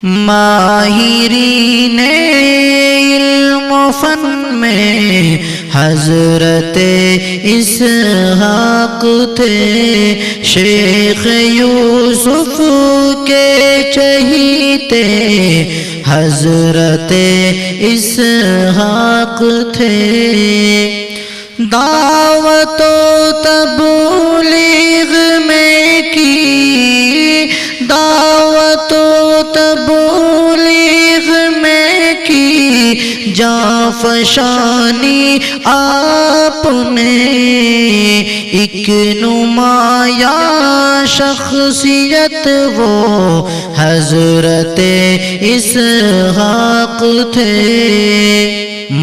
ماہرین علم و فن میں حضرت اسحاق تھے، شیخ یوسف کے چہیتے حضرت اسحاق تھے۔ دعوت و تبلیغ میں کی، دعوت و تبلیغ میں کی جاں فشانی آپ نے، ایک نمایاں شخصیت وہ حضرت اسحاق تھے۔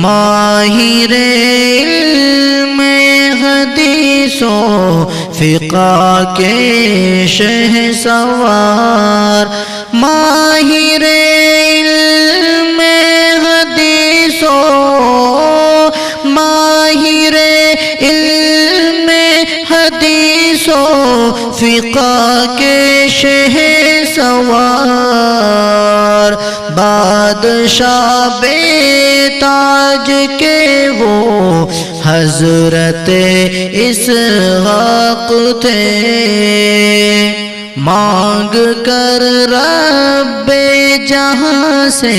ماہر علم حدیث و فقہ کے شہسوار، ماہر علم حدیث و ماہر علم حدیث و فقہ کے شہسوار، بادشاہ بے تاج کے وہ حضرت اسحاق تھے۔ مانگ کر رب جہاں سے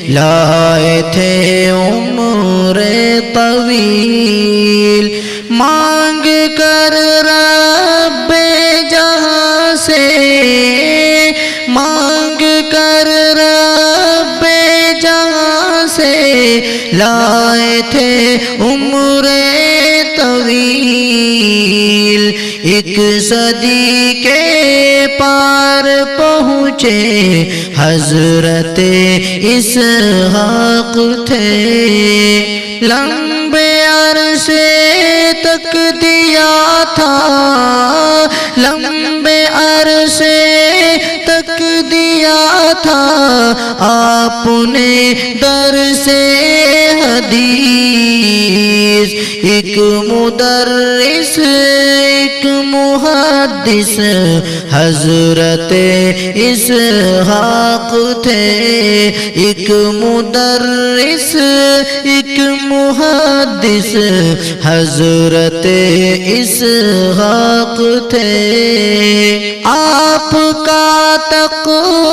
لائے تھے عمر طویل، مانگ کر رب جہاں سے، مانگ کر رب جہاں سے لائے تھے عمر طویل۔ ایک صدی کے پار پہنچے حضرت اسحاق تھے، لمبے عرصے تک دیا تھا، لمبے عرصے تک دیا تھا آپ نے درس حدیث، ایک مدرس ایک محدث حضرت اسحاق تھے، ایک مدرس ایک محدث حضرت اسحاق تھے۔ آپ کا تقویٰ